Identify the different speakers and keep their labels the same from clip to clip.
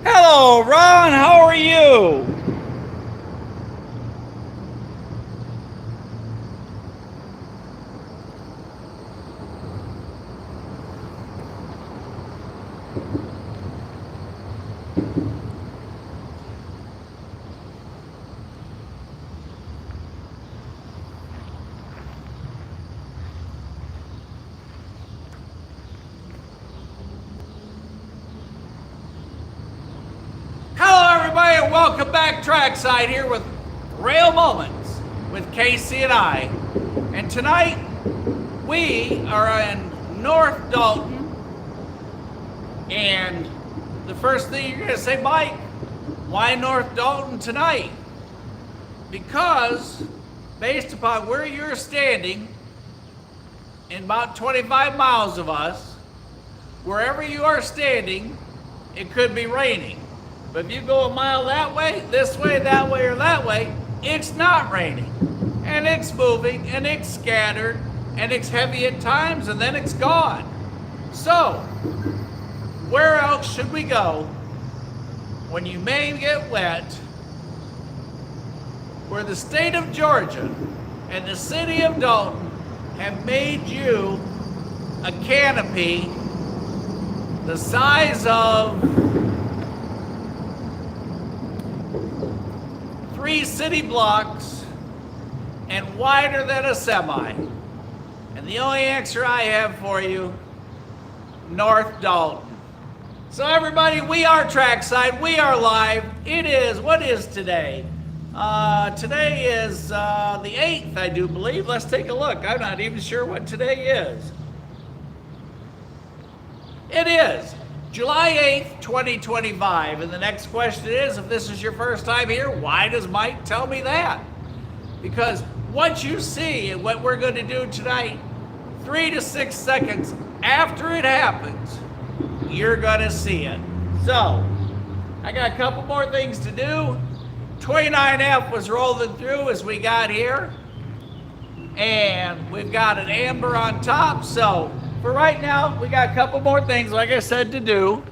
Speaker 1: Hello, Ron. How are you? Welcome back, trackside here with Rail Moments with Casey and I. And tonight we are in North Dalton. And the first thing you're going to say, Mike, why North Dalton tonight? Because based upon where you're standing, in about 25 miles of us, wherever you are standing, it could be raining. But if you go a mile that way, this way, that way, or that way, it's not raining. And it's moving, and it's scattered, and it's heavy at times, and then it's gone. So, where else should we go when you may get wet, where the state of Georgia and the city of Dalton have made you a canopy the size of 3 city blocks and wider than a semi. And the only answer I have for you, North Dalton. So everybody, we are trackside, we are live. It is, what is today? Today is the 8th, I do believe. Let's take a look. I'm not even sure what today is. It is July 8th, 2025, and the next question is, if this is your first time here, why does Mike tell me that? Because what you see and what we're going to do tonight, 3 to 6 seconds after it happens, you're going to see it. So, I got a couple more things to do. 29F was rolling through as we got here, and we've got an amber on top, so for right now, we got a couple more things, like I said, to do.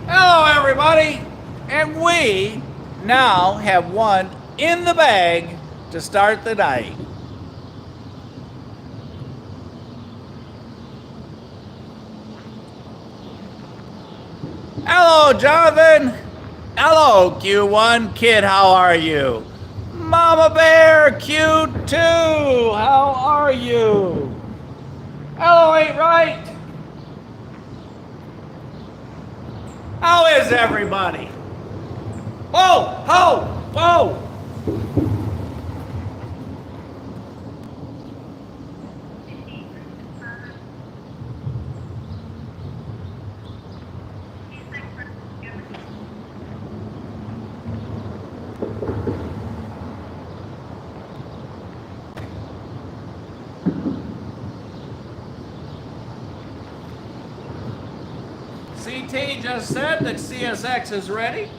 Speaker 1: Hello, everybody, and we now have one in the bag to start the night. Hello, Jonathan. Hello, Q1 Kid. How are you? Mama Bear Q2. How are you? Hello, Ain't Right. How is everybody? Whoa, ho, whoa. CT just said that CSX is ready.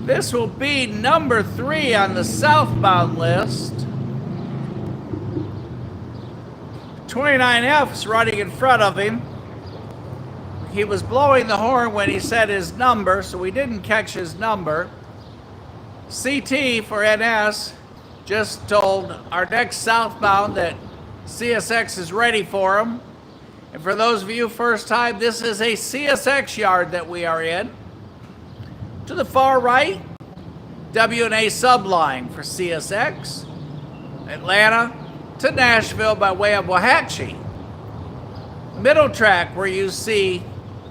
Speaker 1: This will be number 3 on the southbound list. 29F's running in front of him. He was blowing the horn when he said his number, so we didn't catch his number. CT for NS just told our next southbound that CSX is ready for him. And for those of you first time, this is a CSX yard that we are in. To the far right, W&A subline for CSX. Atlanta to Nashville by way of Wauhatchie. Middle track where you see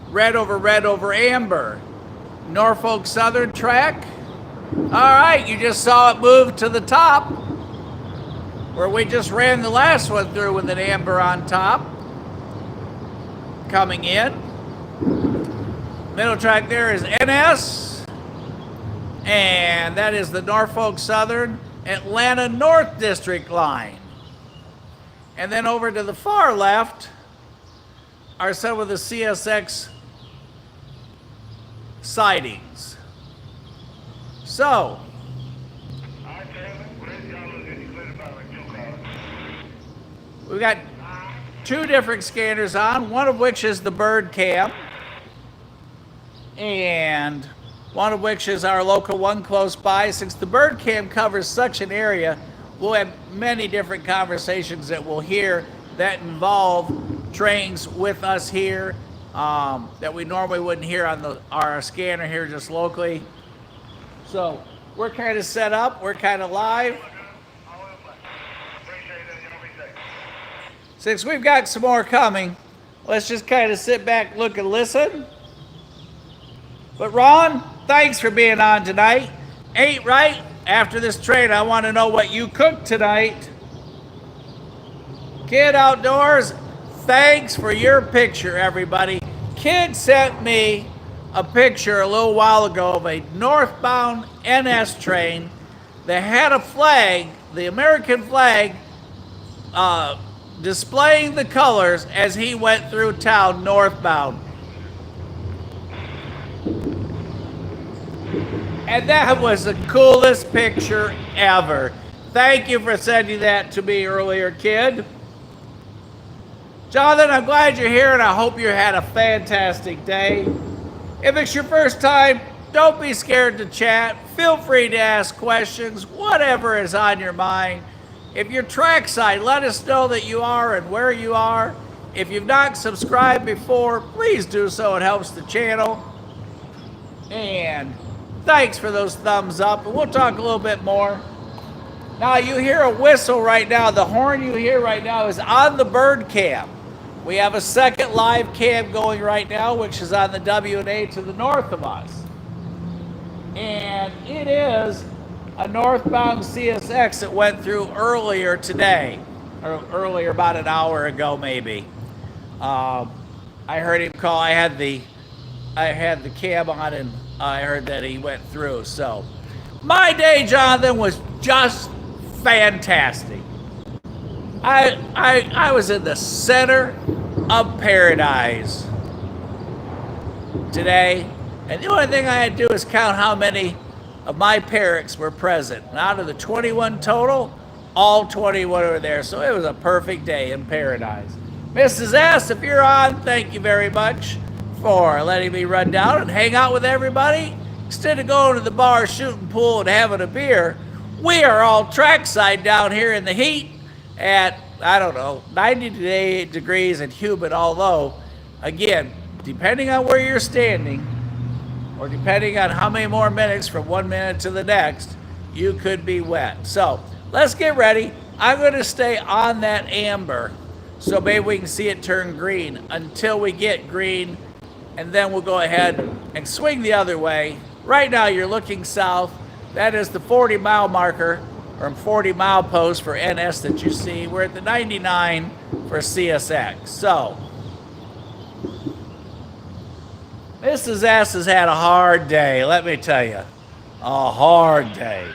Speaker 1: red over amber. Norfolk Southern track. All right, you just saw it move to the top where we just ran the last one through with an amber on top. Coming in. Middle track there is NS, and that is the Norfolk Southern Atlanta North District line. And then over to the far left are some of the CSX sidings. So, we've got two different scanners on, one of which is the bird cam, and one of which is our local one close by. Since the bird cam covers such an area, we'll have many different conversations that we'll hear that involve trains with us here that we normally wouldn't hear on our scanner here just locally. So we're kind of set up, we're kind of live. Since we've got some more coming, let's just kind of sit back, look, and listen. But Ron, thanks for being on tonight. Ain't right? After this train, I want to know what you cooked tonight. Kid Outdoors, thanks for your picture, everybody. Kid sent me a picture a little while ago of a northbound NS train that had a flag, the American flag, displaying the colors as he went through town northbound. And that was the coolest picture ever. Thank you for sending that to me earlier, kid. Jonathan, I'm glad you're here and I hope you had a fantastic day. If it's your first time, don't be scared to chat. Feel free to ask questions, whatever is on your mind. If you're trackside, let us know that you are and where you are. If you've not subscribed before, please do so. It helps the channel. And thanks for those thumbs up. And we'll talk a little bit more. Now you hear a whistle right now. The horn you hear right now is on the bird cam. We have a second live cam going right now, which is on the W&A to the north of us. And it is a northbound CSX that went through earlier today, or earlier about an hour ago maybe. I heard him call. I had the cam on and I heard that he went through. So my day, Jonathan, was just fantastic. I was in the center of paradise today, and the only thing I had to do is count how many of my parrots were present. And out of the 21 total, all 21 were there. So it was a perfect day in paradise. Mrs. S., if you're on, thank you very much for letting me run down and hang out with everybody. Instead of going to the bar, shooting pool, and having a beer, we are all trackside down here in the heat at, I don't know, 90 degrees and humid, although, again, depending on where you're standing, or depending on how many more minutes from 1 minute to the next, you could be wet. So let's get ready. I'm going to stay on that amber so maybe we can see it turn green until we get green, and then we'll go ahead and swing the other way. Right now you're looking south. That is the 40-mile marker, or 40-mile post for NS that you see. We're at the 99 for CSX. So Mrs. S has had a hard day, let me tell you. A hard day.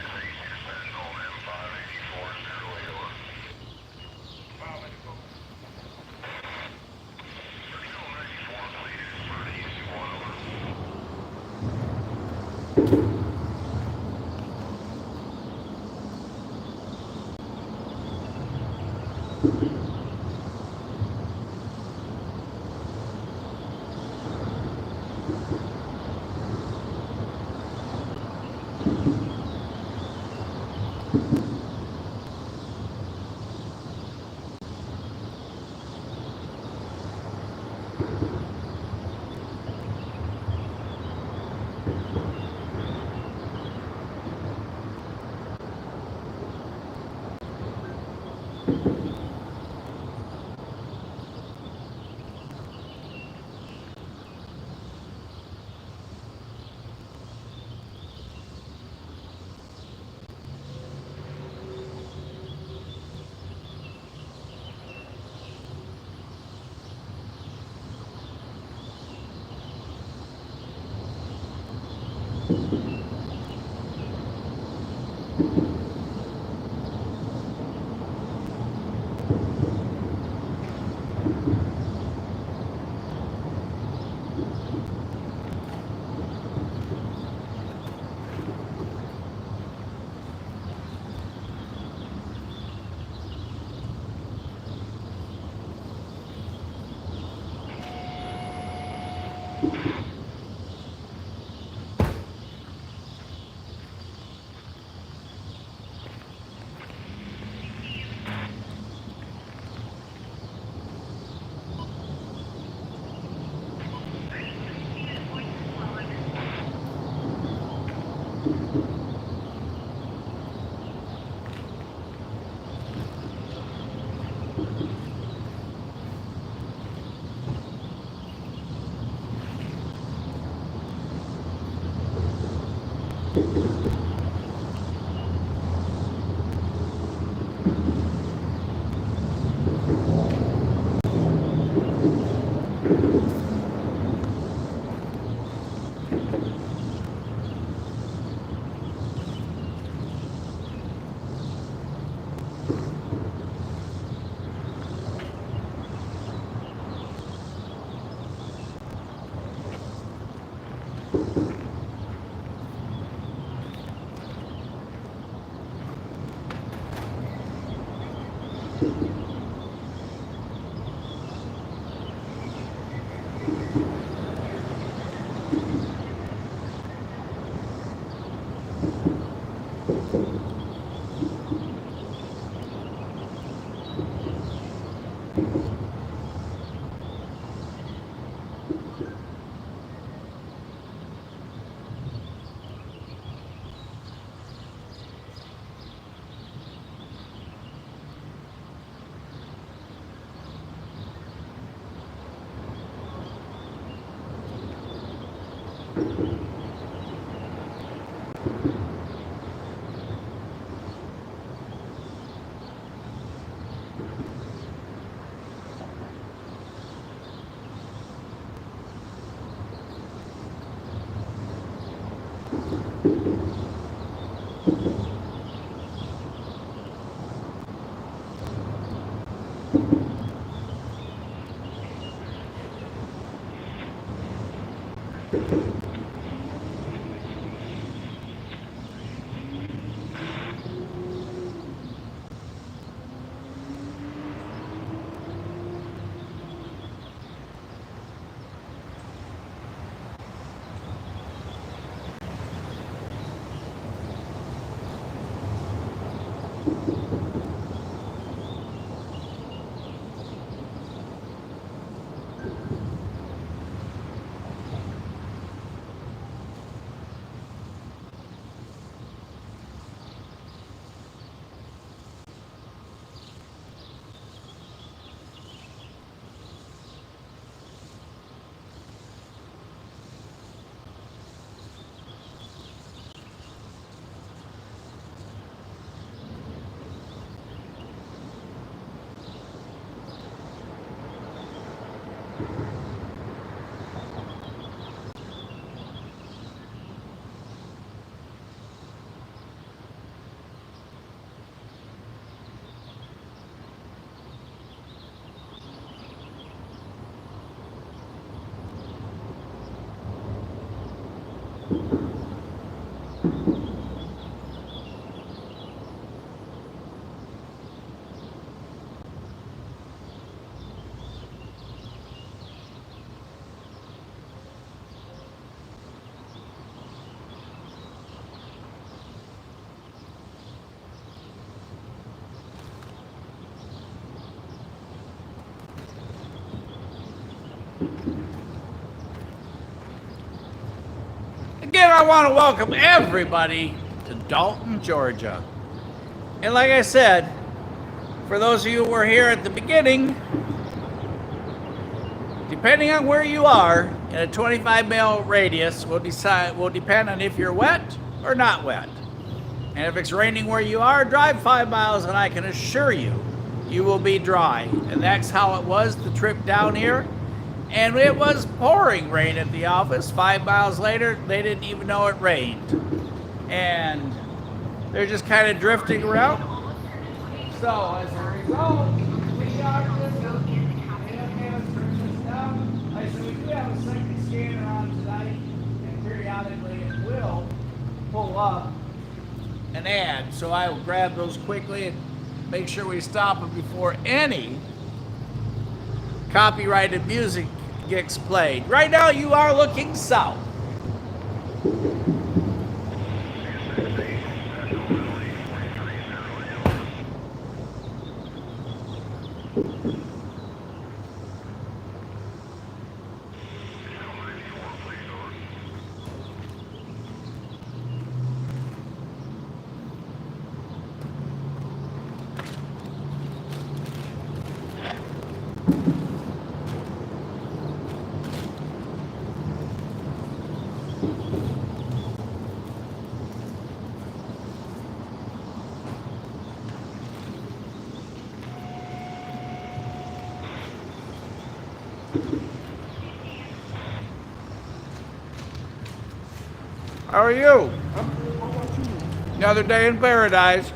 Speaker 1: Again, I want to welcome everybody to Dalton, Georgia. And like I said, for those of you who were here at the beginning, depending on where you are in a 25-mile radius will depend on if you're wet or not wet. And if it's raining where you are, drive 5 miles and I can assure you, you will be dry. And that's how it was the trip down here. And it was pouring rain at the office. 5 miles later, they didn't even know it rained. And they're just kind of drifting around. So as a result, we are just down. Like I said, we do have a second scanner on tonight, and periodically it will pull up an ad. So I will grab those quickly and make sure we stop them before any copyrighted music gets played. Right now you are looking south. How are you? Another day in paradise.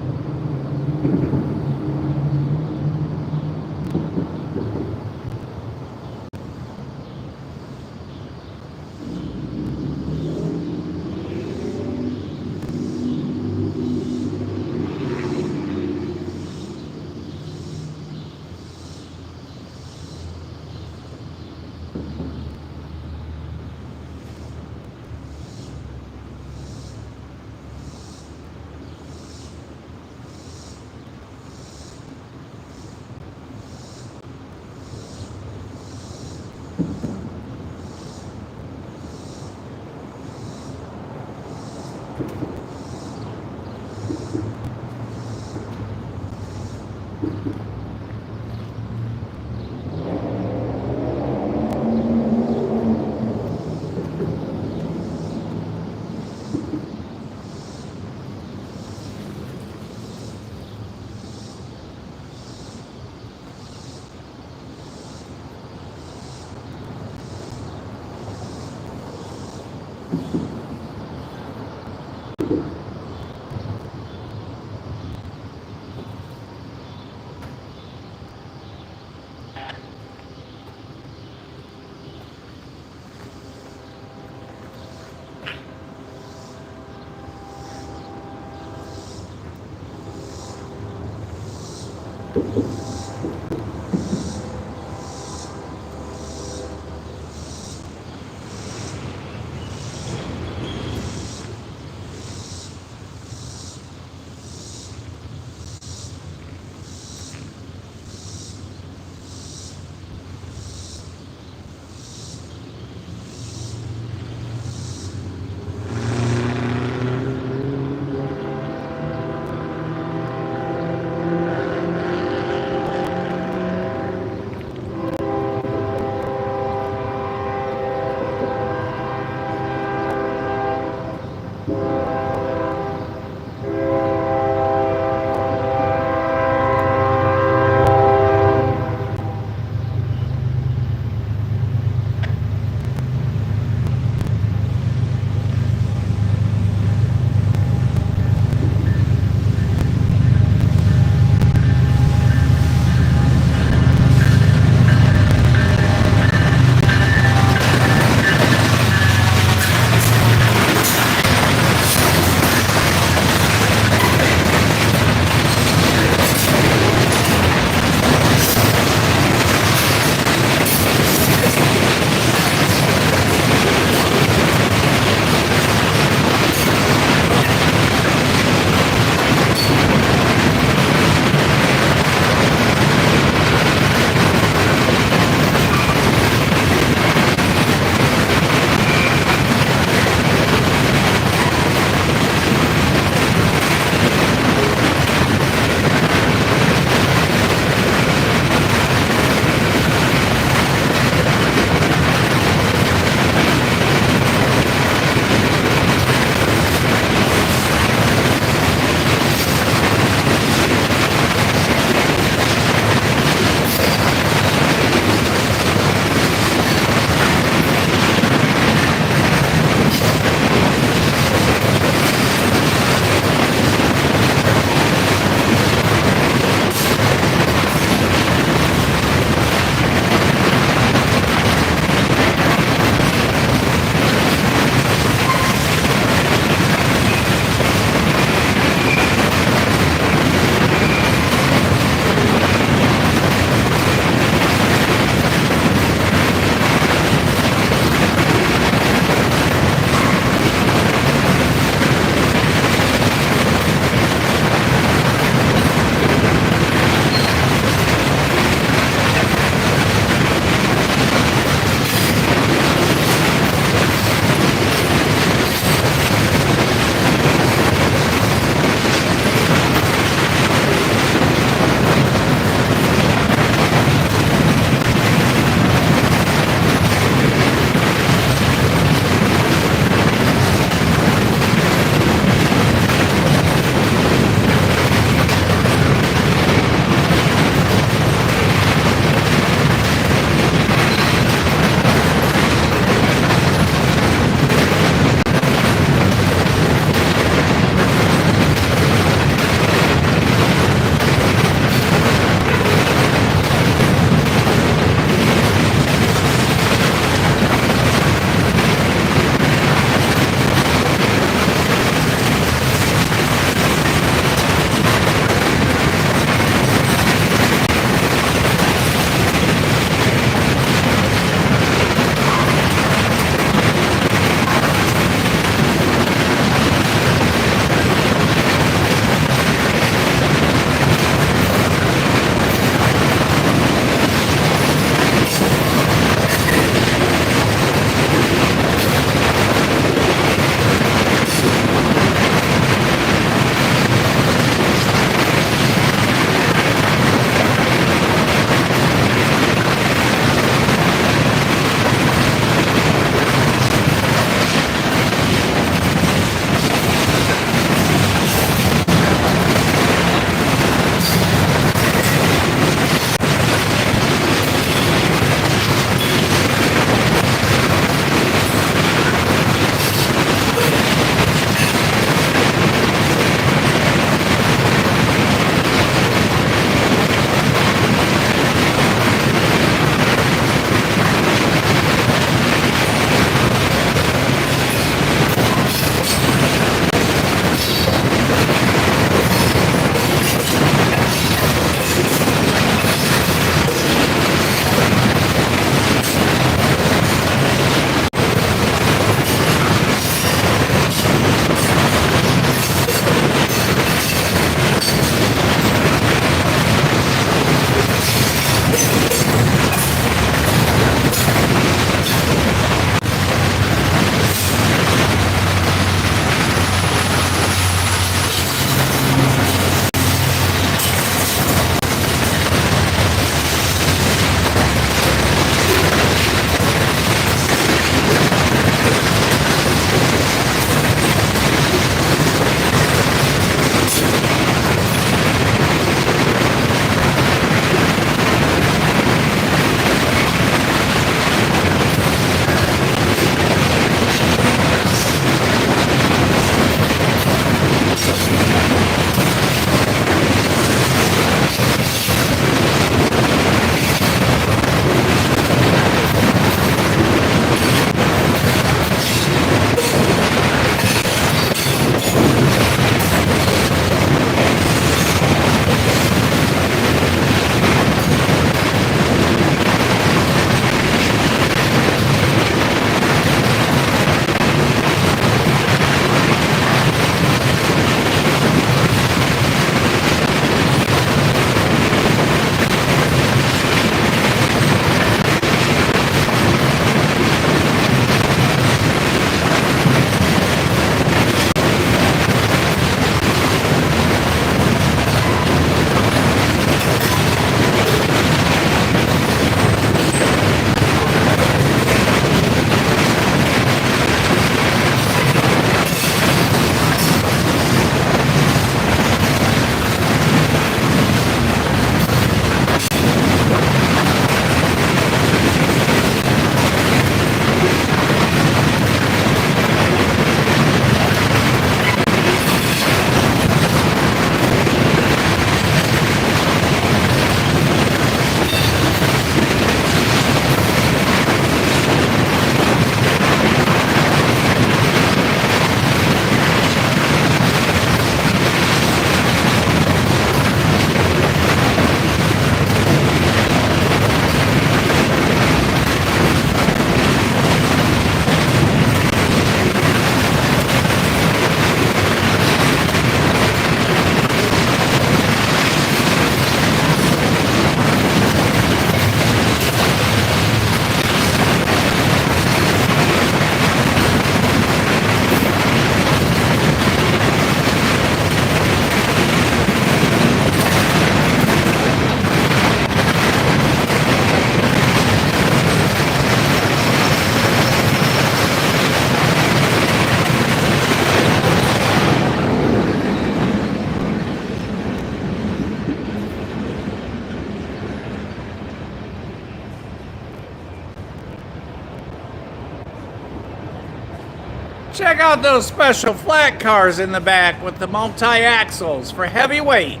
Speaker 1: Check out those special flat cars in the back with the multi-axles for heavy weight.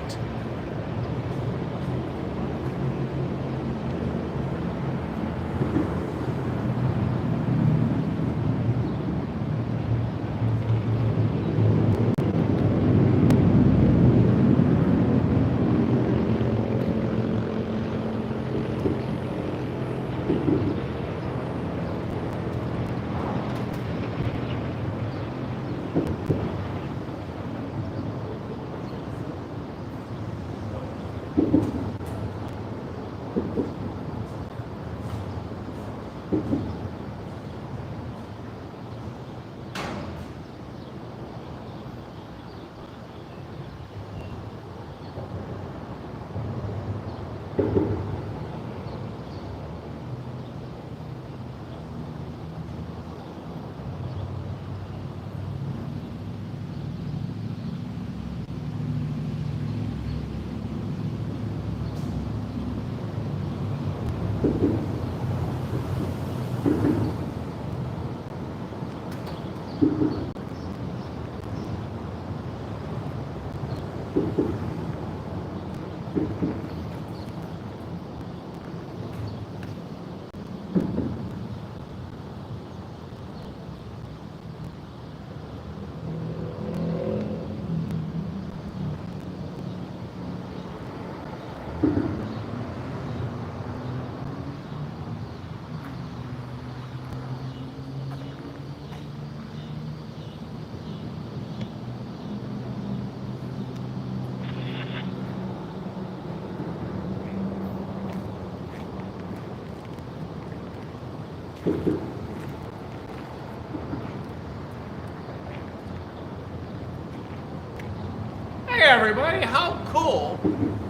Speaker 1: Hey everybody, how cool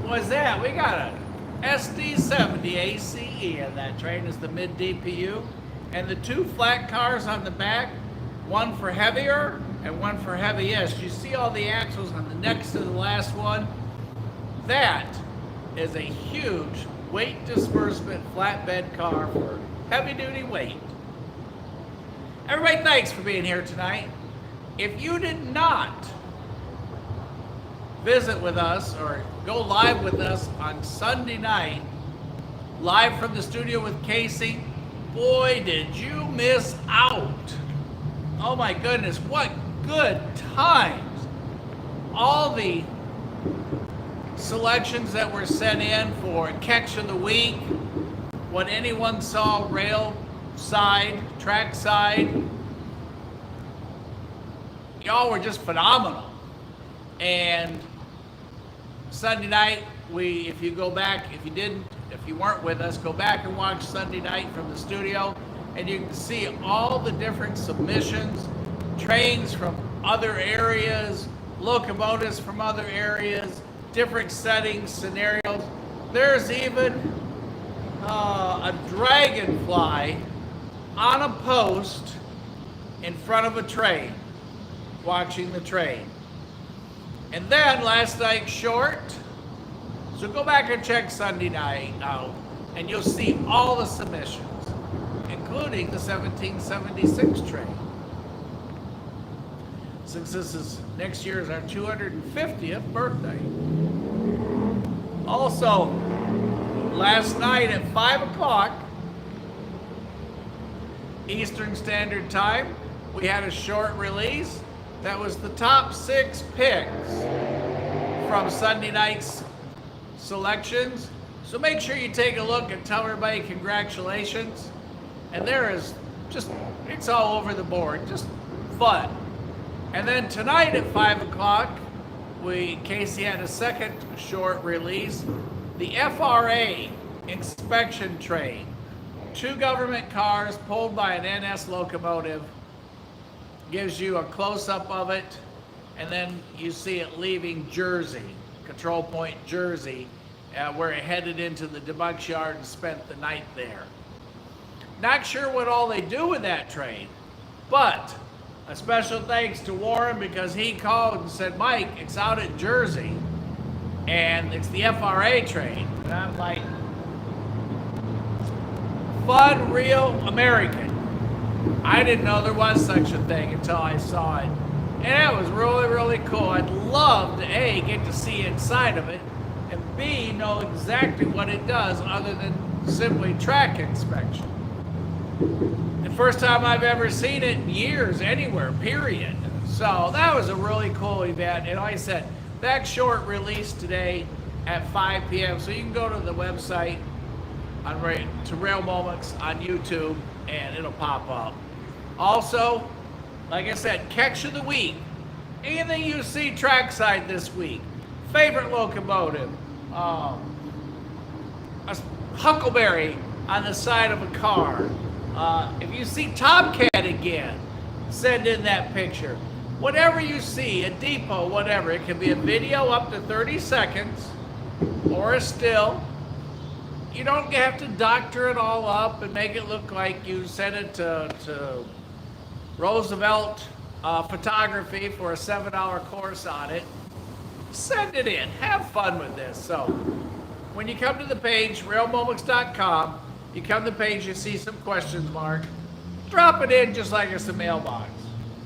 Speaker 1: was that? We got a SD70 ACE in that train as the mid DPU, and the two flat cars on the back, one for heavier and one for heaviest. You see all the axles on the next to the last one? That is a huge weight disbursement flatbed car for heavy duty weight. Everybody, thanks for being here tonight. If you did not visit with us or go live with us on Sunday night, live from the studio with Casey, boy, did you miss out. Oh my goodness, what good times. All the selections that were sent in for catch of the week, what anyone saw, rail side, trackside, y'all were just phenomenal. And Sunday night, if you go back, if you weren't with us, go back and watch Sunday night from the studio, and you can see all the different submissions, trains from other areas, locomotives from other areas, different settings, scenarios. There's even a dragonfly on a post in front of a train, watching the train. And then last night's short, so go back and check Sunday night out, and you'll see all the submissions, including the 1776 train. Since this is next year is our 250th birthday. Also, last night at 5 o'clock Eastern Standard Time, we had a short release that was the top 6 picks from Sunday night's selections. So make sure you take a look and tell everybody congratulations. And there is just, it's all over the board, just fun. And then tonight at 5 o'clock, Casey had a second short release, the FRA inspection train. 2 government cars pulled by an NS locomotive. Gives you a close-up of it, and then you see it leaving Jersey, Control Point, Jersey, where it headed into the debug yard and spent the night there. Not sure what all they do with that train, but a special thanks to Warren because he called and said, Mike, it's out at Jersey, and it's the FRA train. And I'm like, fun, real American. I didn't know there was such a thing until I saw it. And it was really, really cool. I'd love to, A, get to see inside of it, and B, know exactly what it does other than simply track inspection. The first time I've ever seen it in years anywhere, period. So that was a really cool event. And like I said, that short release today at 5 p.m. So you can go to the website to Rail Moments on YouTube and it'll pop up. Also, like I said, catch of the week. Anything you see trackside this week. Favorite locomotive. A huckleberry on the side of a car. If you see Tomcat again, send in that picture. Whatever you see, a depot, whatever. It can be a video up to 30 seconds or a still. You don't have to doctor it all up and make it look like you sent it to Roosevelt Photography for a 7-hour course on it. Send it in. Have fun with this. So when you come to the page, railmoments.com, you come to the page, you see some questions mark. Drop it in just like it's a mailbox.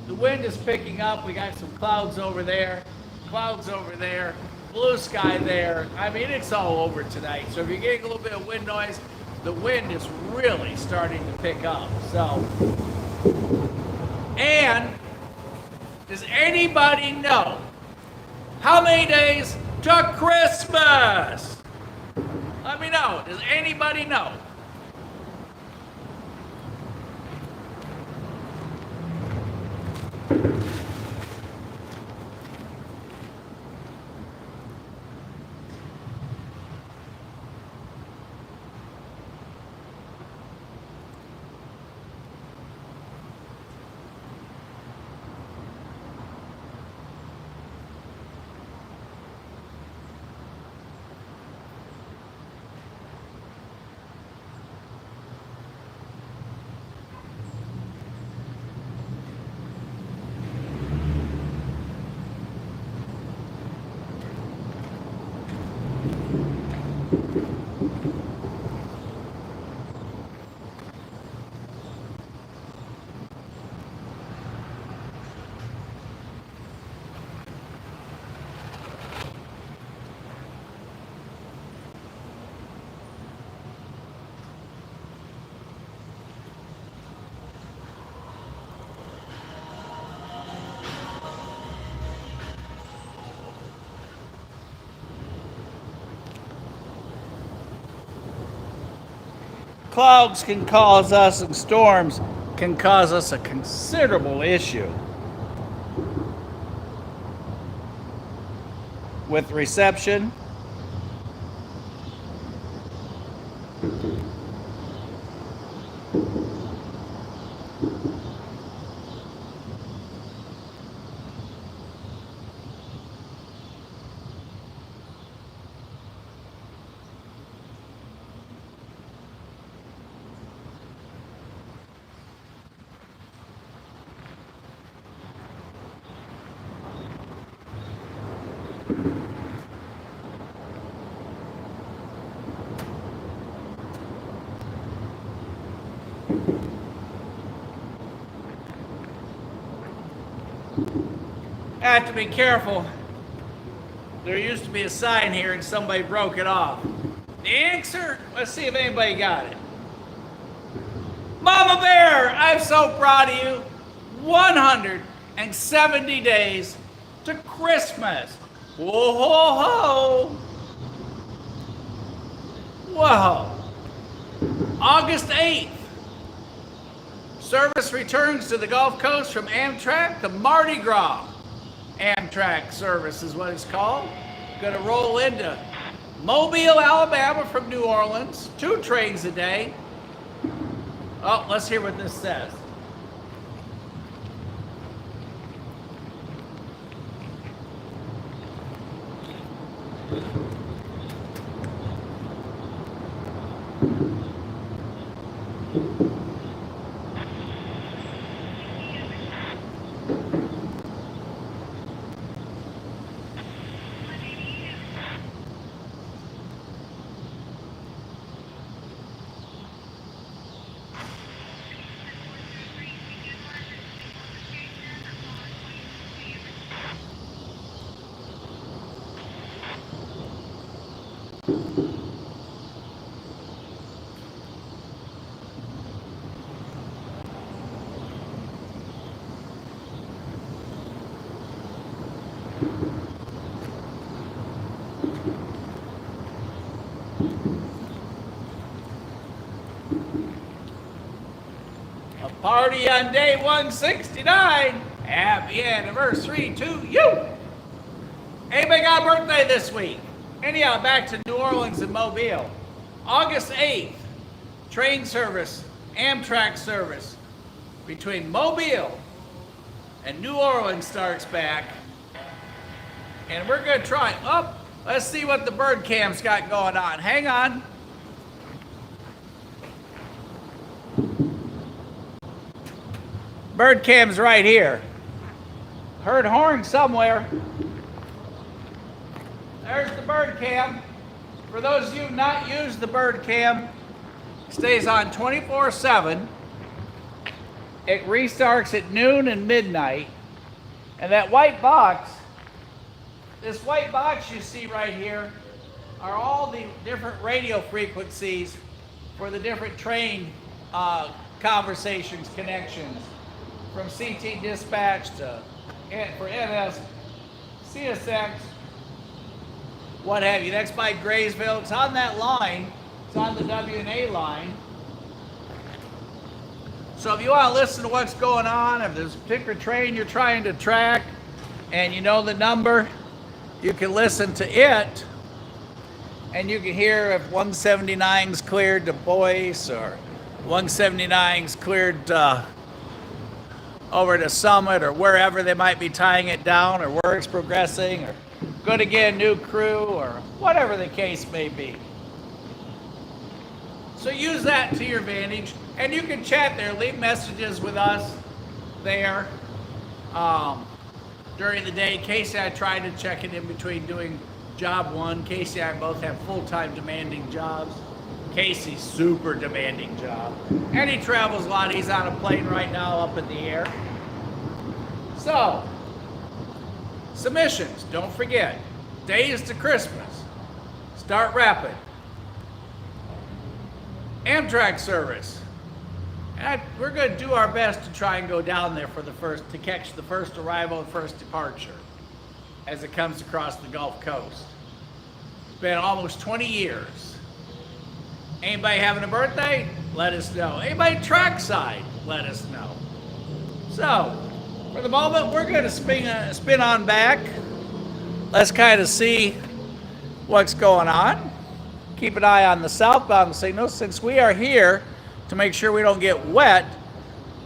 Speaker 1: The wind is picking up. We got some clouds over there, blue sky there. I mean, it's all over tonight. So if you're getting a little bit of wind noise, the wind is really starting to pick up. So, and does anybody know how many days to Christmas? Let me know. Does anybody know? Clouds can cause us, and storms can cause us a considerable issue with reception. I have to be careful. There used to be a sign here and somebody broke it off. The answer? Let's see if anybody got it. Mama Bear, I'm so proud of you. 170 days to Christmas. Whoa, ho, ho. Whoa. August 8th. Service returns to the Gulf Coast from Amtrak to Mardi Gras. Amtrak service is what it's called. Going to roll into Mobile, Alabama from New Orleans. 2 trains a day. Oh, let's hear what this says. Party on day 169. Happy anniversary to you. Anybody got a birthday this week? Anyhow, back to New Orleans and Mobile. August 8th, train service, Amtrak service between Mobile and New Orleans starts back. And we're going to try up. Let's see what the bird cam's got going on. Hang on. Bird cam's right here. Heard horn somewhere. There's the bird cam. For those of you not used the bird cam, stays on 24/7. It restarts at noon and midnight. And that white box, this white box you see right here, are all the different radio frequencies for the different train conversations, connections, from CT dispatch to for NS, CSX, what have you. Next by Graysville. It's on that line. It's on the W&A line. So if you want to listen to what's going on, if there's a particular train you're trying to track and you know the number, you can listen to it and you can hear if 179's cleared to Boyce or 179's cleared over to Summit or wherever they might be tying it down, or where it's progressing, or going to get a new crew, or whatever the case may be. So use that to your advantage, and you can chat there, leave messages with us there during the day. Casey, I try to check it in between doing job one. Casey and I both have full-time demanding jobs. Casey's super demanding job. And he travels a lot. He's on a plane right now up in the air. So, submissions, don't forget. Days to Christmas. Start rapid. Amtrak service. And we're going to do our best to try and go down there for to catch the first arrival and first departure as it comes across the Gulf Coast. It's been almost 20 years. Anybody having a birthday? Let us know. Anybody trackside? Let us know. So, for the moment, we're going to spin on back. Let's kind of see what's going on. Keep an eye on the southbound signal, since we are here to make sure we don't get wet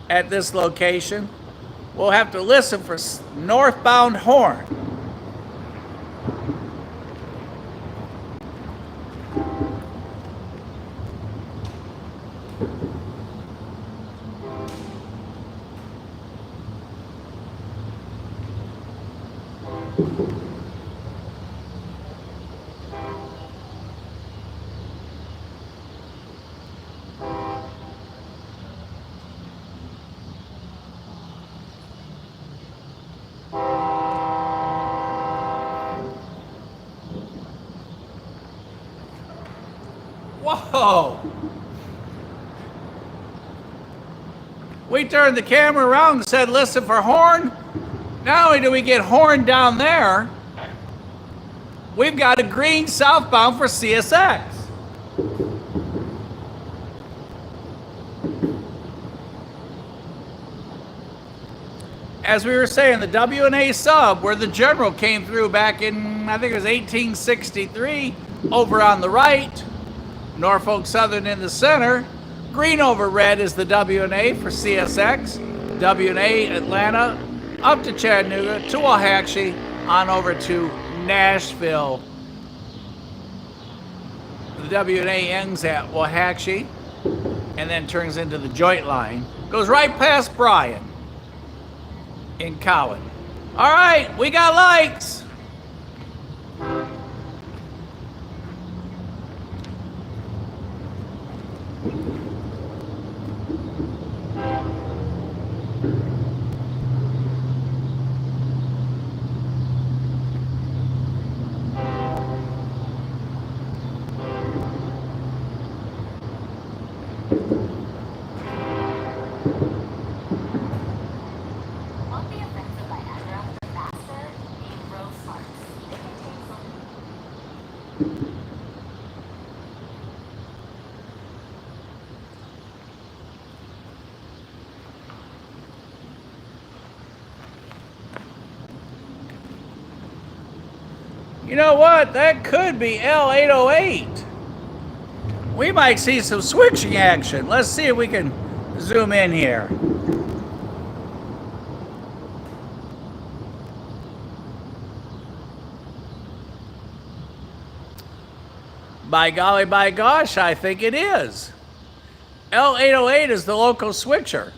Speaker 1: at this location. We'll have to listen for northbound horn. Whoa! We turned the camera around and said, listen for horn. Not only do we get horn down there, we've got a green southbound for CSX. As we were saying, the W&A sub, where the General came through back in, I think it was 1863, over on the right. Norfolk Southern in the center. Green over red is the W&A for CSX. W&A Atlanta up to Chattanooga to Waxahachie on over to Nashville. The W&A ends at Waxahachie and then turns into the joint line. Goes right past Bryan in Cowan. All right, we got lights. You know what? That could be L808. We might see some switching action. Let's see if we can zoom in here. By golly, by gosh, I think it is. L808 is the local switcher.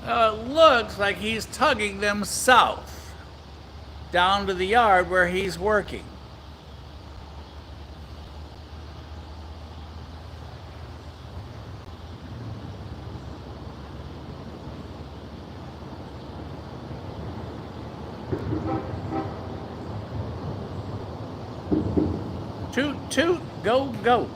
Speaker 1: It looks like he's tugging them south, down to the yard where he's working. Toot, toot, go, go.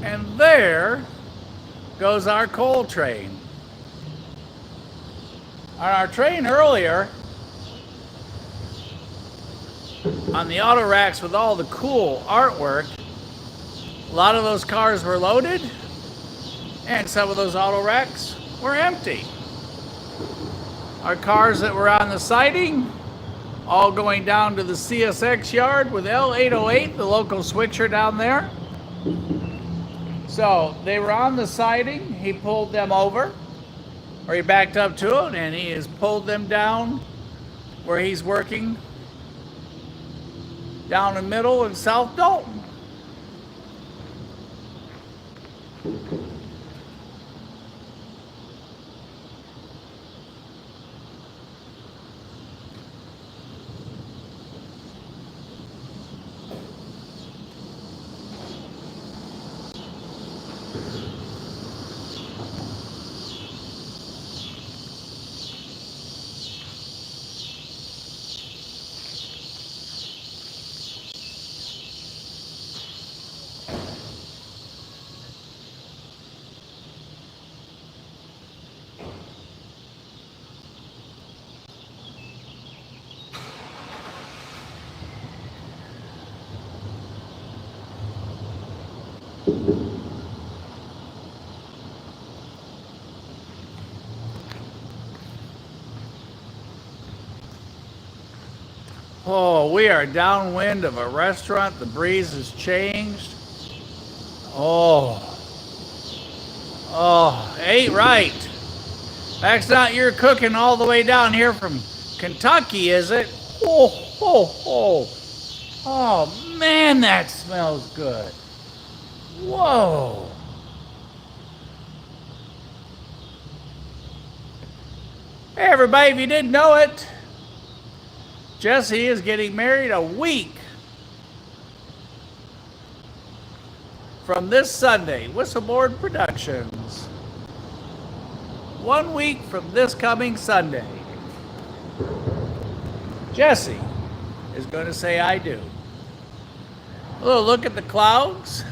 Speaker 1: And there goes our coal train. On our train earlier, on the auto racks with all the cool artwork, a lot of those cars were loaded, and some of those auto racks were empty. Our cars that were on the siding, all going down to the CSX yard with L808, the local switcher down there. So they were on the siding, he pulled them over, or he backed up to it, and he has pulled them down where he's working down in Middle and South Dalton. Oh, we are downwind of a restaurant. The breeze has changed. Oh, ain't right. That's not your cooking all the way down here from Kentucky, is it? Oh, man, that smells good. Whoa. Hey, everybody, if you didn't know it, Jesse is getting married a week from this Sunday. Whistleboard Productions. 1 week from this coming Sunday. Jesse is going to say I do. A little look at the clouds.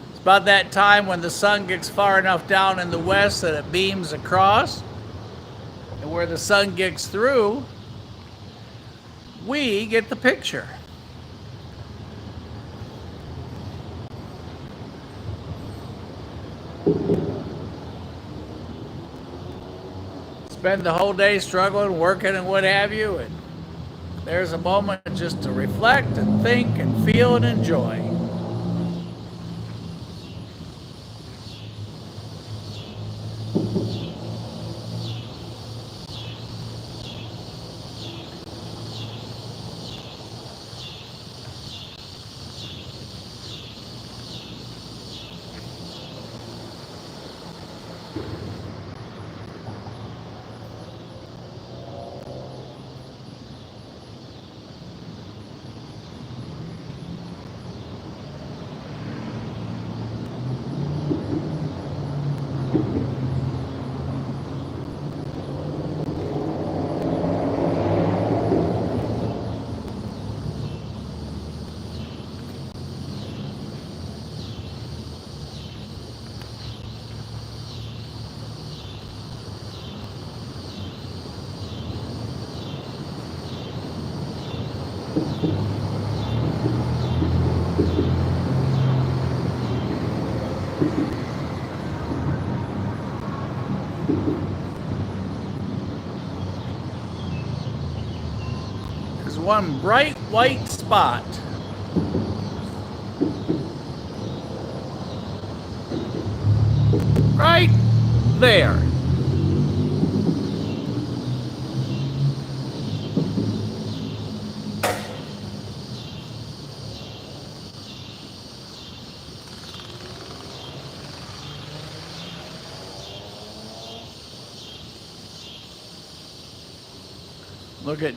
Speaker 1: It's about that time when the sun gets far enough down in the west that it beams across. And where the sun gets through, we get the picture. Spend the whole day struggling, working, and what have you, and there's a moment just to reflect and think and feel and enjoy. There's one bright white spot. Right there. Look at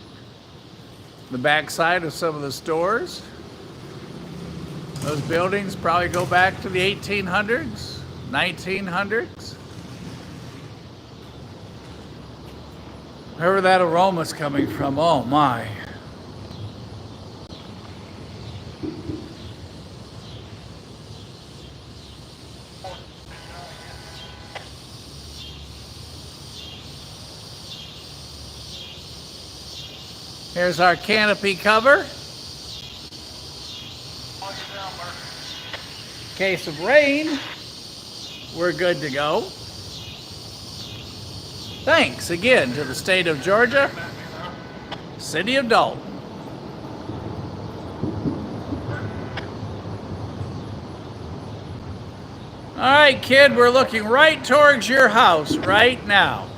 Speaker 1: the backside of some of the stores. Those buildings probably go back to the 1800s, 1900s. Wherever that aroma's coming from, oh my. Here's our canopy cover. In case of rain, we're good to go. Thanks again to the state of Georgia, City of Dalton. All right, kid, we're looking right towards your house right now.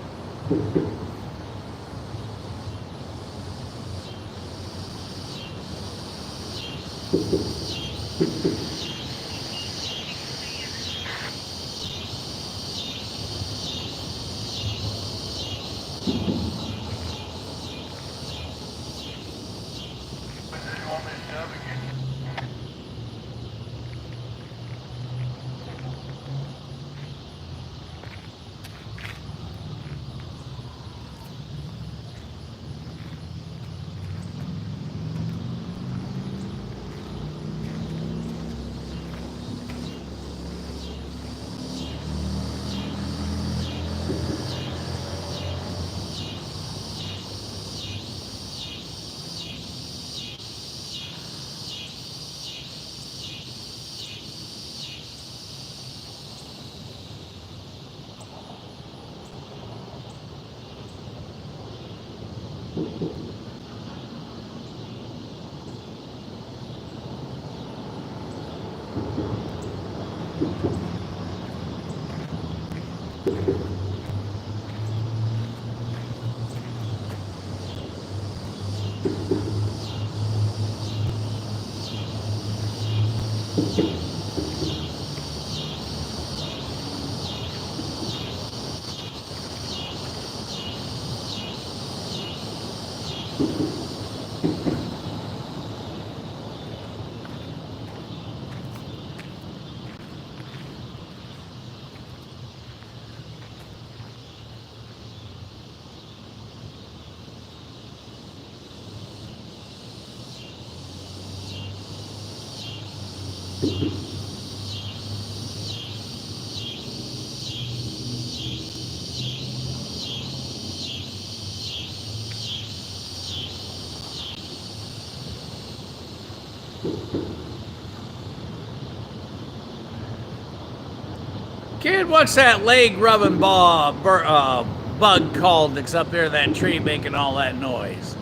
Speaker 1: Kid, what's that leg rubbing bug called that's up there in that tree making all that noise?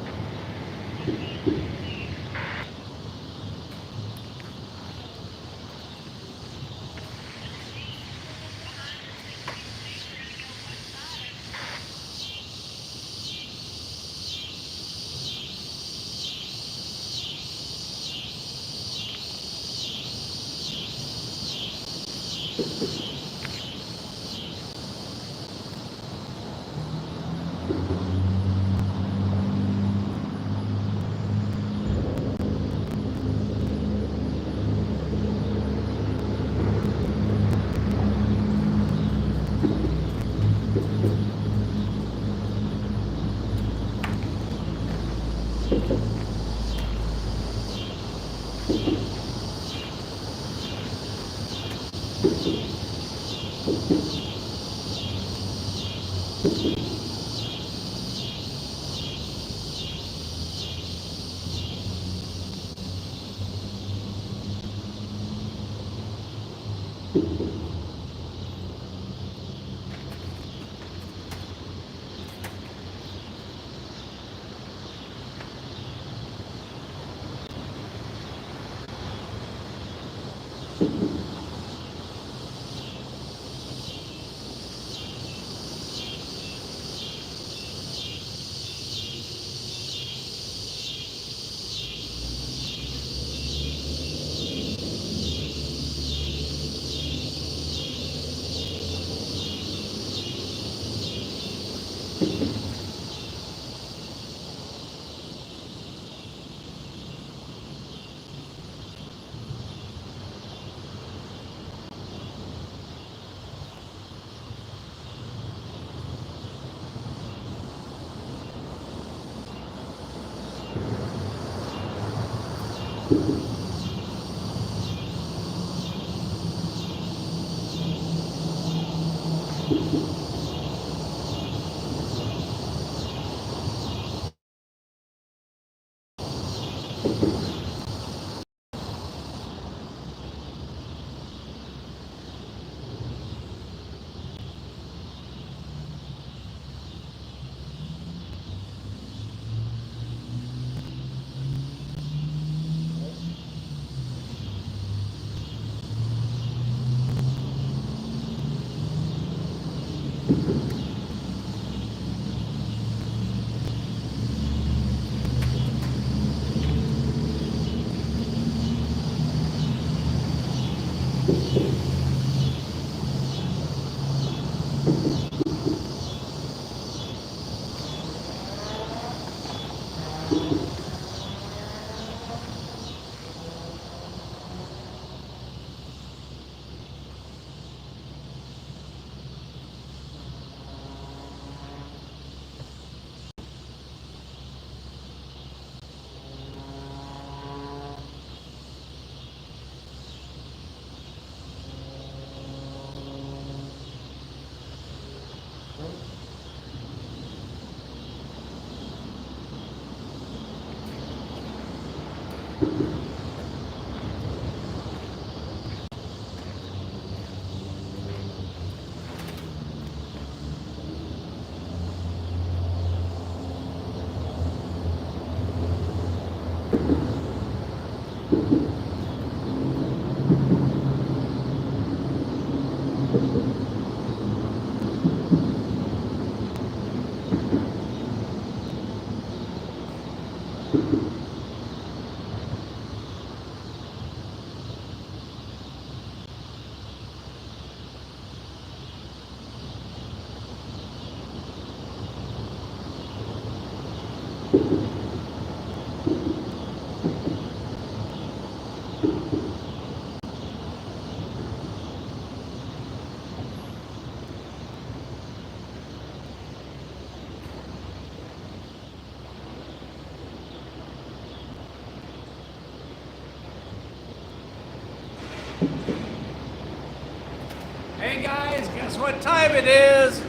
Speaker 1: Hey guys, guess what time it is?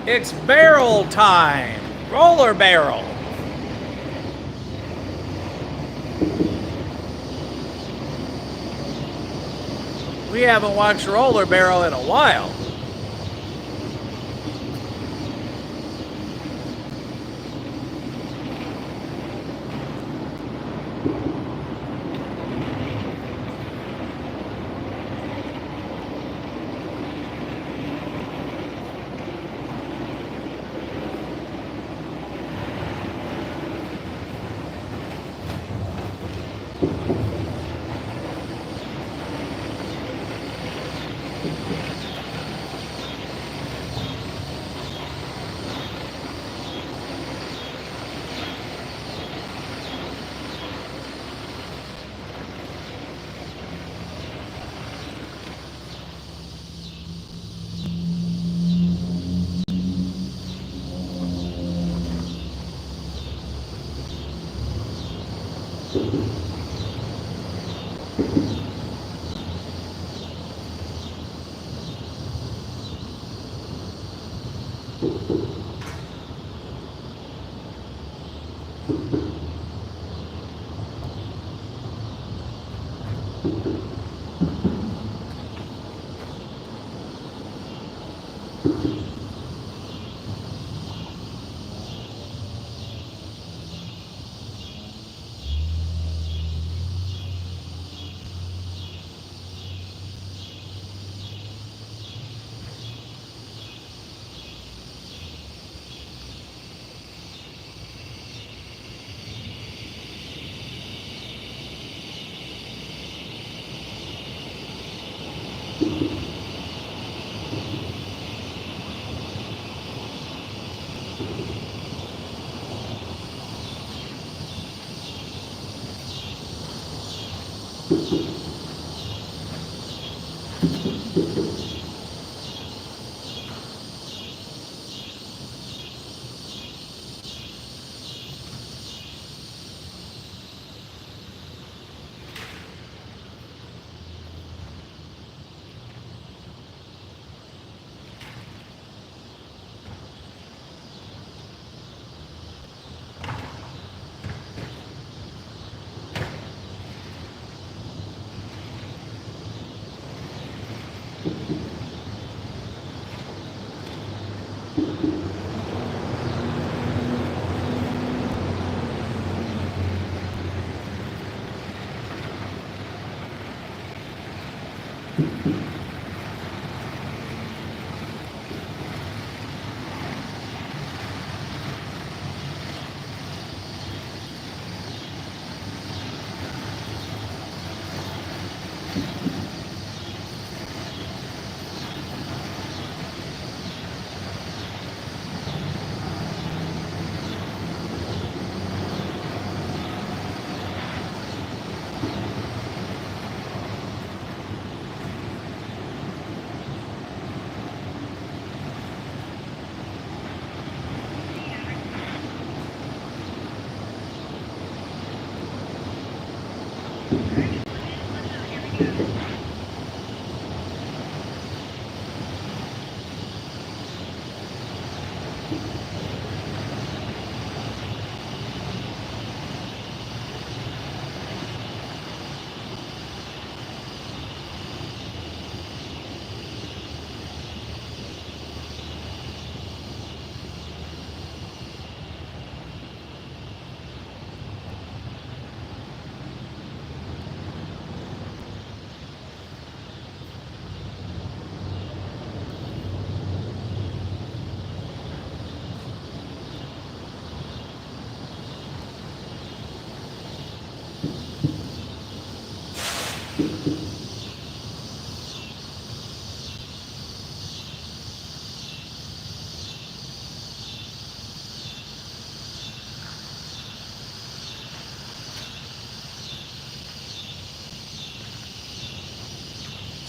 Speaker 1: It's barrel time. Roller barrel. We haven't watched roller barrel in a while.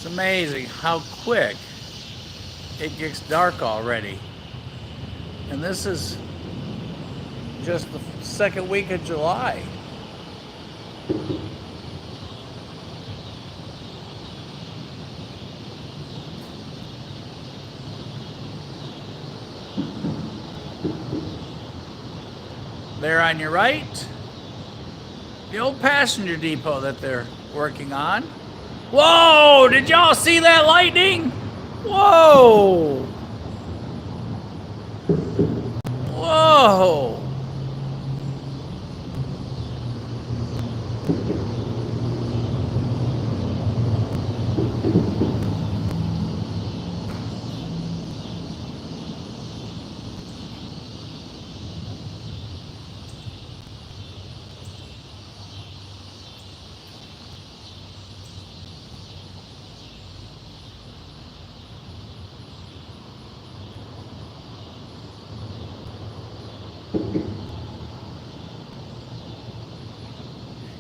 Speaker 1: amazing how quick it gets dark already. And this is just the second week of July. There on your right, the old passenger depot that they're working on. Whoa! Did y'all see that lightning? Whoa! Whoa!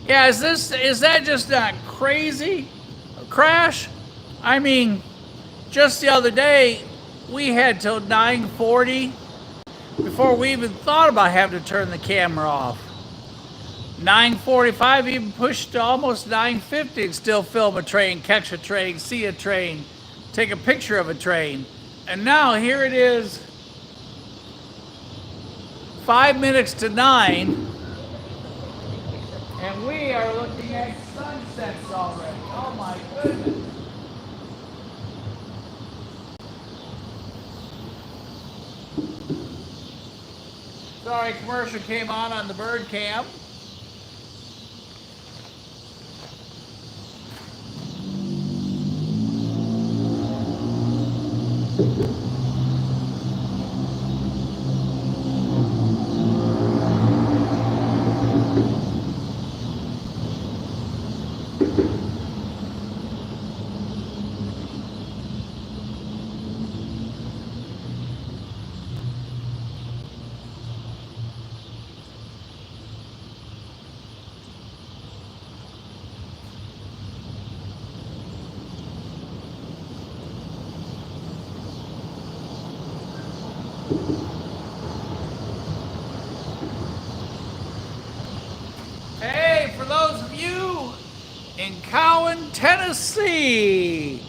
Speaker 1: Yeah, is that just not crazy? A crash? I mean, just the other day, we had till 9:40 before we even thought about having to turn the camera off. 9:45, even pushed to almost 9:50 and still film a train, catch a train, see a train, take a picture of a train. And now here it is, 5 minutes to 9. And we are looking at sunsets already. Oh my goodness. Sorry, commercial came on the bird cam. Hey, for those of you in Cowan, Tennessee,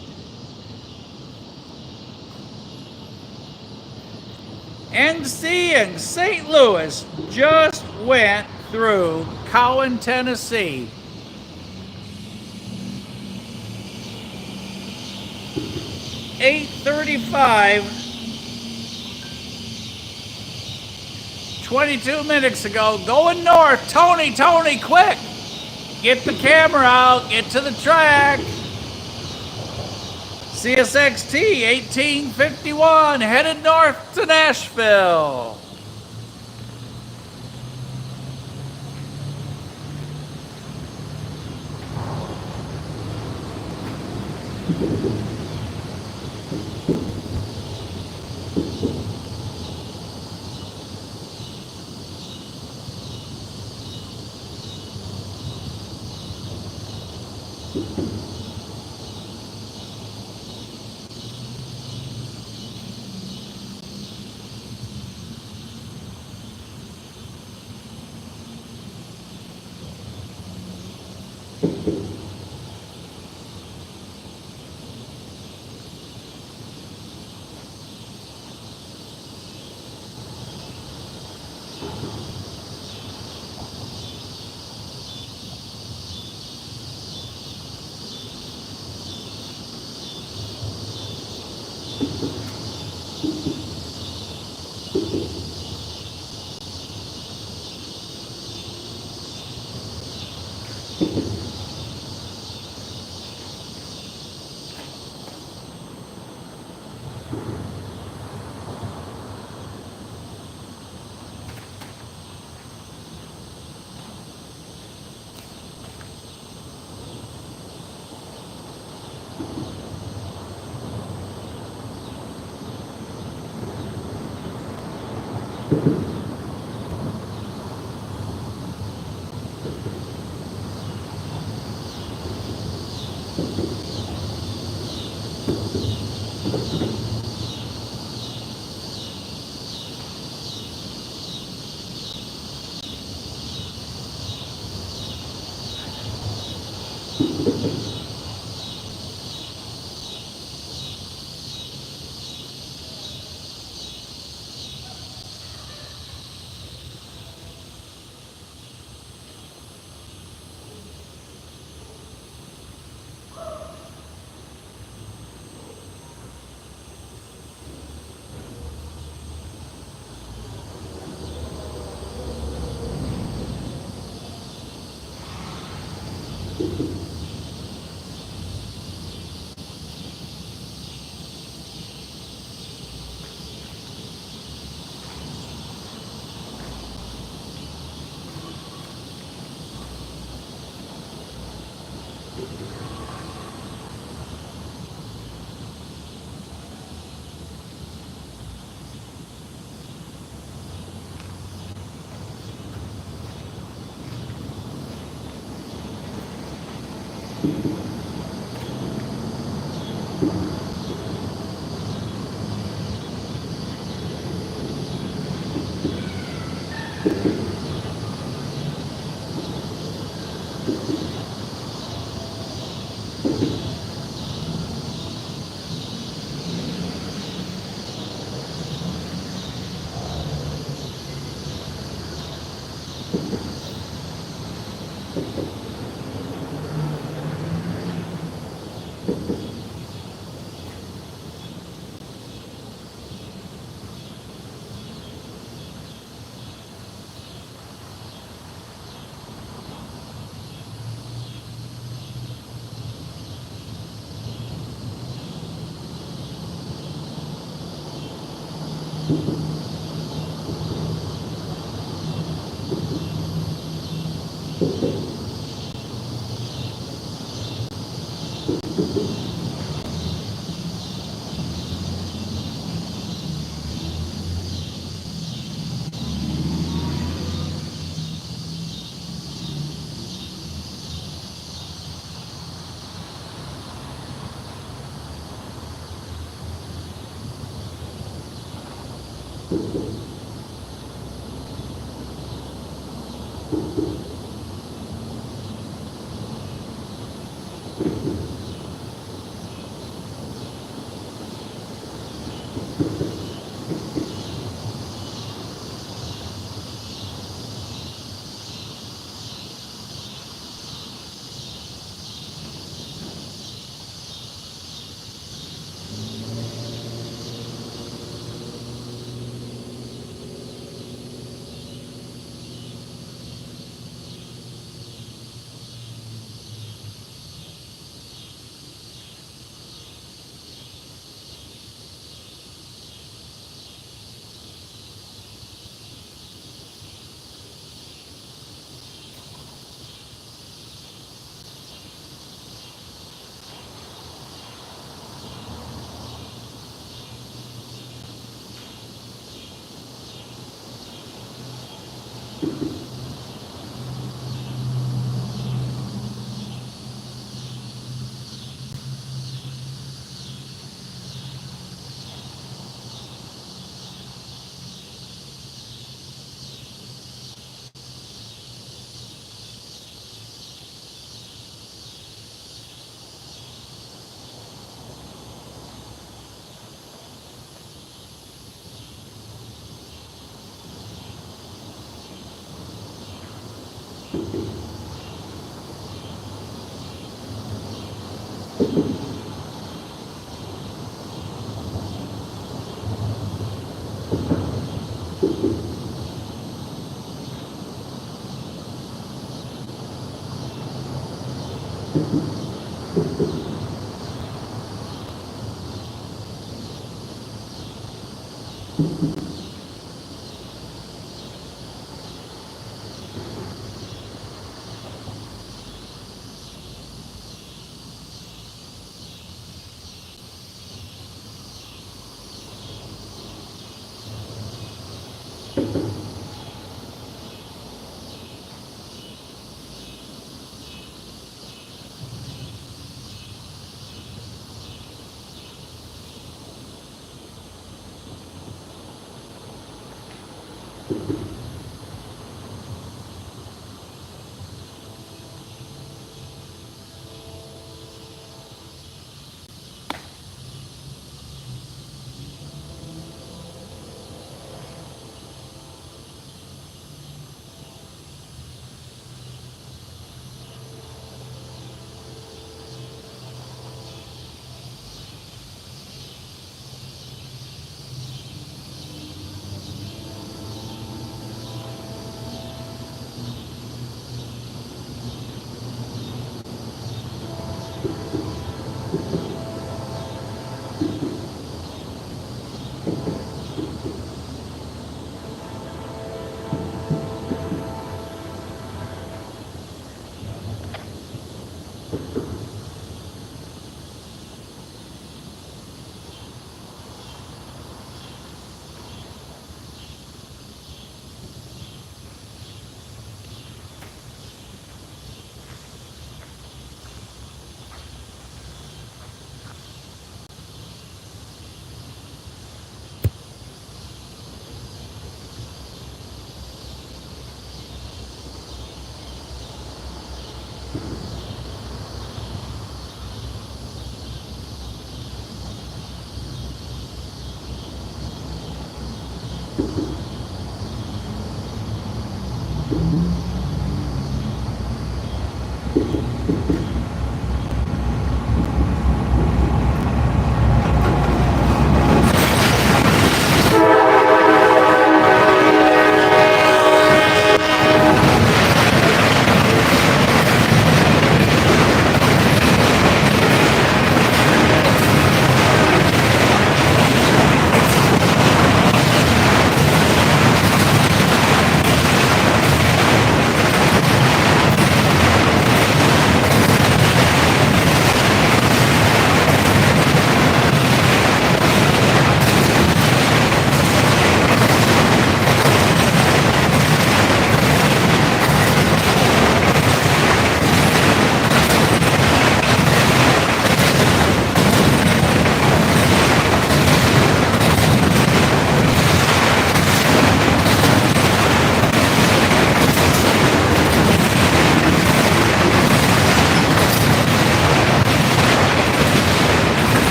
Speaker 1: NC and St. Louis just went through Cowan, Tennessee. (8:35), 22 minutes ago, going north. Tony, quick! Get the camera out, get to the track. CSXT 1851, headed north to Nashville.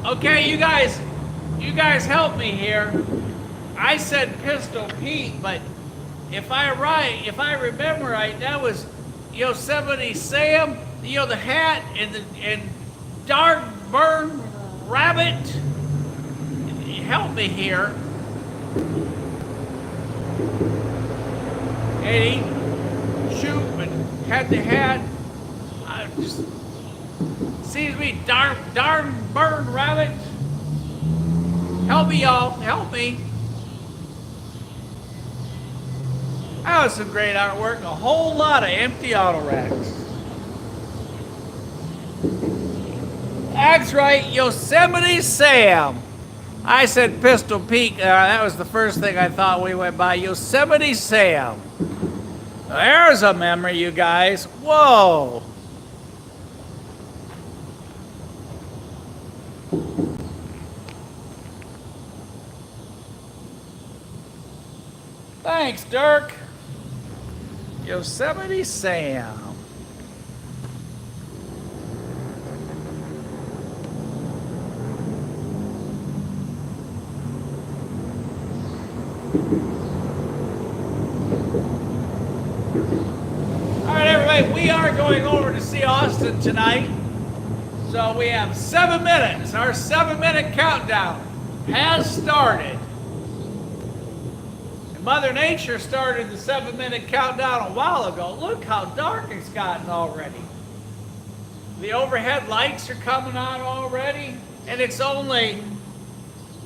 Speaker 1: Okay, you guys help me here. I said Pistol Pete, but if I remember right, that was Yosemite Sam, the hat and Dark Burn Rabbit. Help me here. And he shoot and had the hat. Just seems to be darn Burn Rabbit. Help me, y'all. Help me. That was some great artwork. A whole lot of empty auto racks. That's right, Yosemite Sam. I said Pistol Peak. That was the first thing I thought we went by. Yosemite Sam. There's a memory, you guys. Whoa. Thanks, Dirk. Yosemite Sam. All right, everybody, we are going over to see Austin tonight. So we have 7 minutes. Our 7-minute countdown has started. Mother Nature started the 7-minute countdown a while ago. Look how dark it's gotten already. The overhead lights are coming on already, and it's only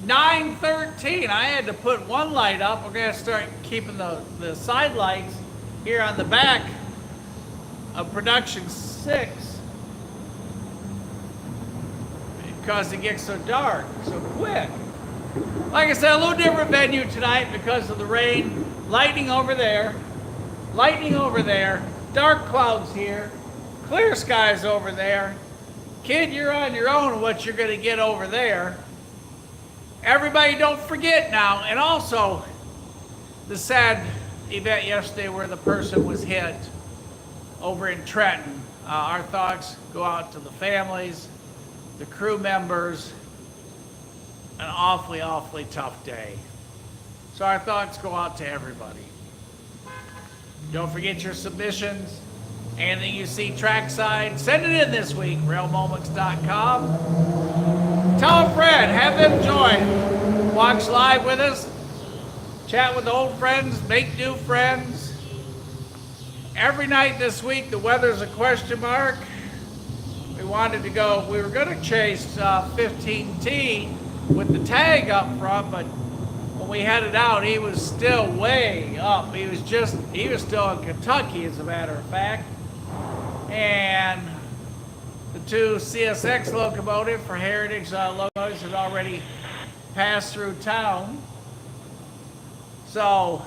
Speaker 1: 9:13. I had to put one light up. We're going to start keeping the side lights here on the back of Production 6 because it gets so dark so quick. Like I said, a little different venue tonight because of the rain. Lightning over there, dark clouds here, clear skies over there. Kid, you're on your own what you're going to get over there. Everybody don't forget now, and also the sad event yesterday where the person was hit over in Trenton. Our thoughts go out to the families, the crew members. An awfully, awfully tough day. So our thoughts go out to everybody. Don't forget your submissions. Anything you see trackside, send it in this week, railmoments.com. Tell a friend, have them join. Watch live with us. Chat with old friends, make new friends. Every night this week, the weather's a question mark. We were going to chase 15T with the tag up front, but when we headed out, he was still way up. He was still in Kentucky, as a matter of fact. And the two CSX locomotives for Heritage locomotives had already passed through town. So,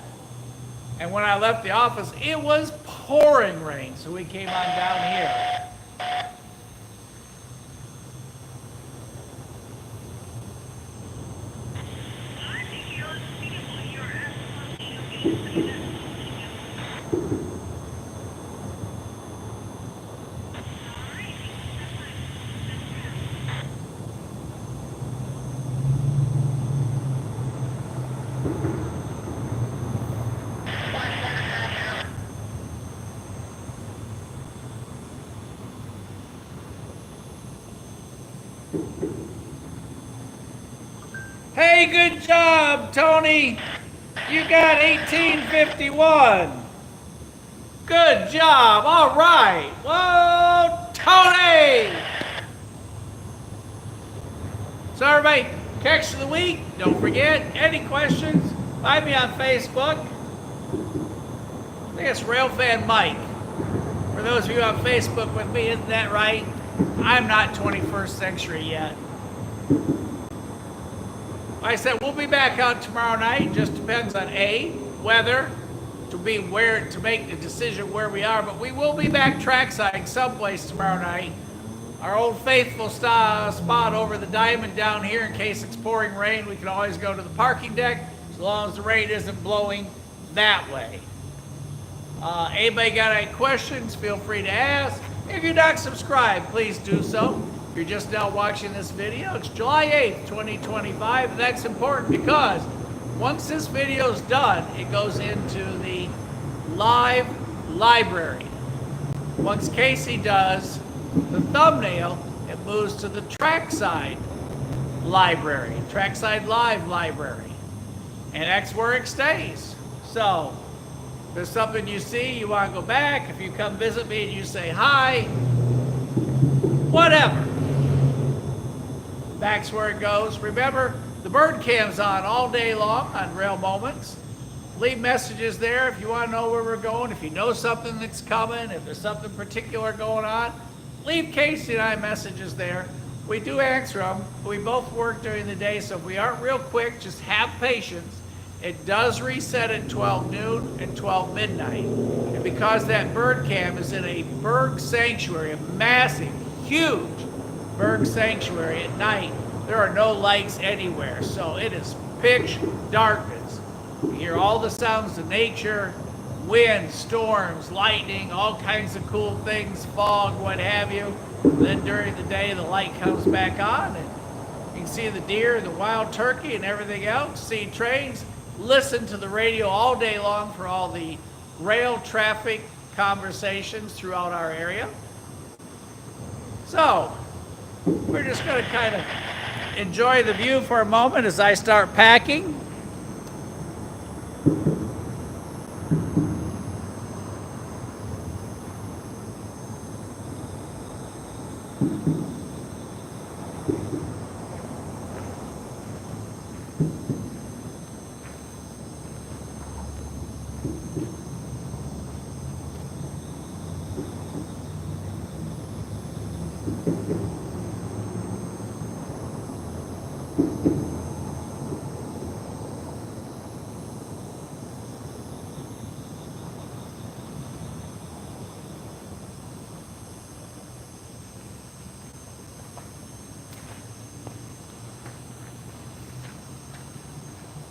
Speaker 1: and when I left the office, it was pouring rain, so we came on down here. Hey, good job, Tony. You got 1851. Good job. All right. Whoa, Tony. So everybody, catch of the week. Don't forget, any questions, find me on Facebook. I think it's Railfan Mike. For those of you on Facebook with me, isn't that right? I'm not 21st century yet. Like I said, we'll be back out tomorrow night. Just depends on weather, to make the decision where we are. But we will be back trackside someplace tomorrow night. Our old faithful spot over the diamond down here. In case it's pouring rain, we can always go to the parking deck as long as the rain isn't blowing that way. Anybody got any questions? Feel free to ask. If you're not subscribed, please do so. If you're just now watching this video, it's July 8th, 2025, and that's important because once this video is done, it goes into the live library. Once Casey does the thumbnail, it moves to the trackside library, trackside live library, and that's where it stays. So if there's something you see, you want to go back, if you come visit me and you say hi, whatever, that's where it goes. Remember, the bird cam's on all day long on Rail Moments. Leave messages there if you want to know where we're going, if you know something that's coming, if there's something particular going on. Leave Casey and I messages there. We do answer them. We both work during the day, so if we aren't real quick, just have patience. It does reset at 12 noon and 12 midnight. And because that bird cam is in a bird sanctuary, a massive, huge bird sanctuary at night, there are no lights anywhere. So it is pitch darkness. You hear all the sounds of nature, wind, storms, lightning, all kinds of cool things, fog, what have you. Then during the day, the light comes back on, and you can see the deer, the wild turkey, and everything else, see trains, listen to the radio all day long for all the rail traffic conversations throughout our area. So, we're just going to kind of enjoy the view for a moment as I start packing.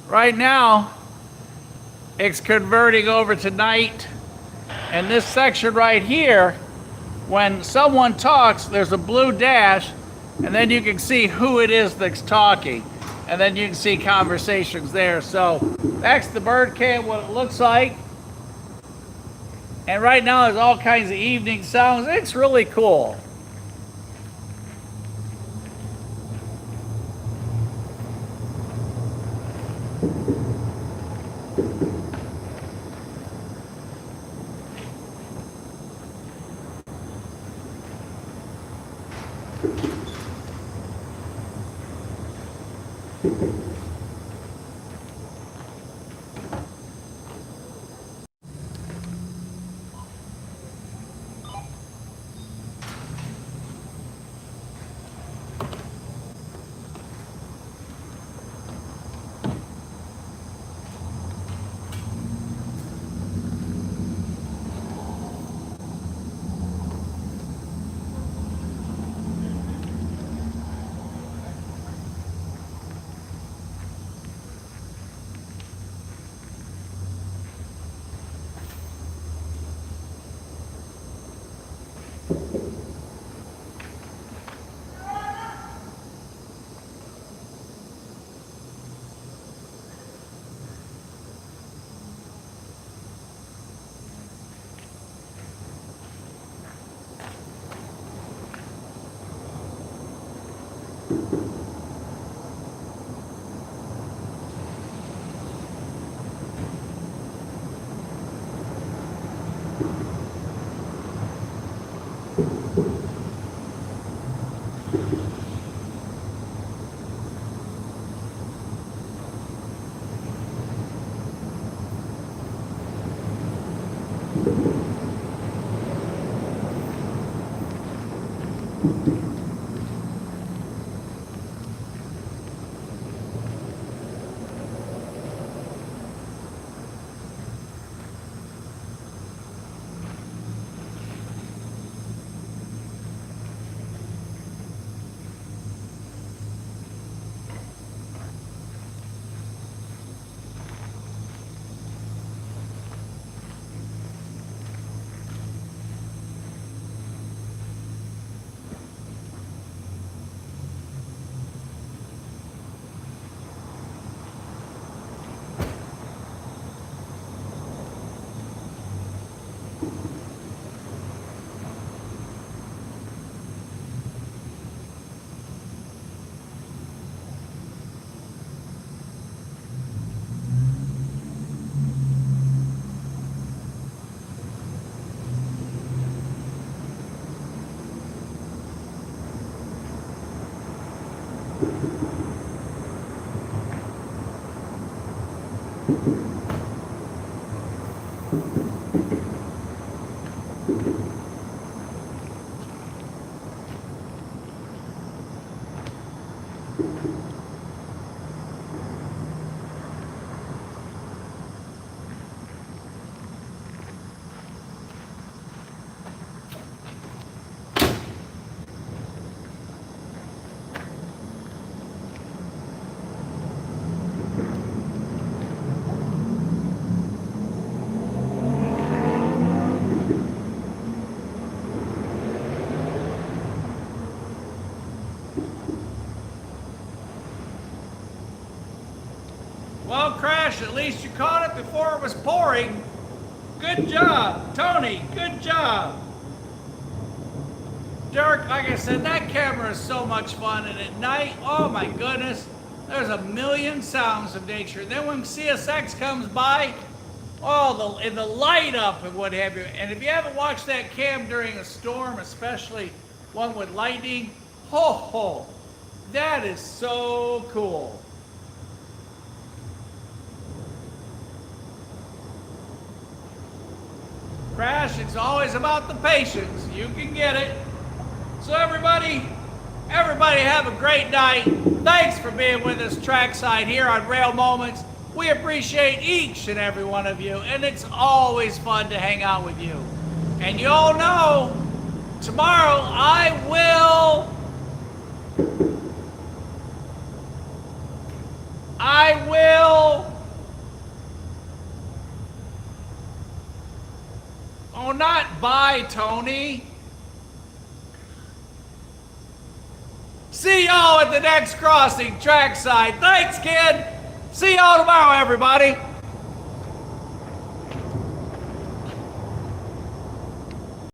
Speaker 1: Right now, it's converting over to night, and this section right here, when someone talks, there's a blue dash, and then you can see who it is that's talking, and then you can see conversations there. So that's the bird cam, what it looks like. And right now there's all kinds of evening sounds. It's really cool. least you caught it before it was pouring. Good job, Tony, good job. Dirk, like I said, that camera is so much fun, and at night, oh my goodness, there's a million sounds of nature. Then when CSX comes by, oh, the light up and what have you. And if you haven't watched that cam during a storm, especially one with lightning, ho, that is so cool. Crash, it's always about the patience. You can get it. So everybody have a great night. Thanks for being with us trackside here on Rail Moments. We appreciate each and every one of you, and it's always fun to hang out with you. And you all know, tomorrow I will oh, not bye, Tony. See y'all at the next crossing, trackside. Thanks, kid. See y'all tomorrow, everybody.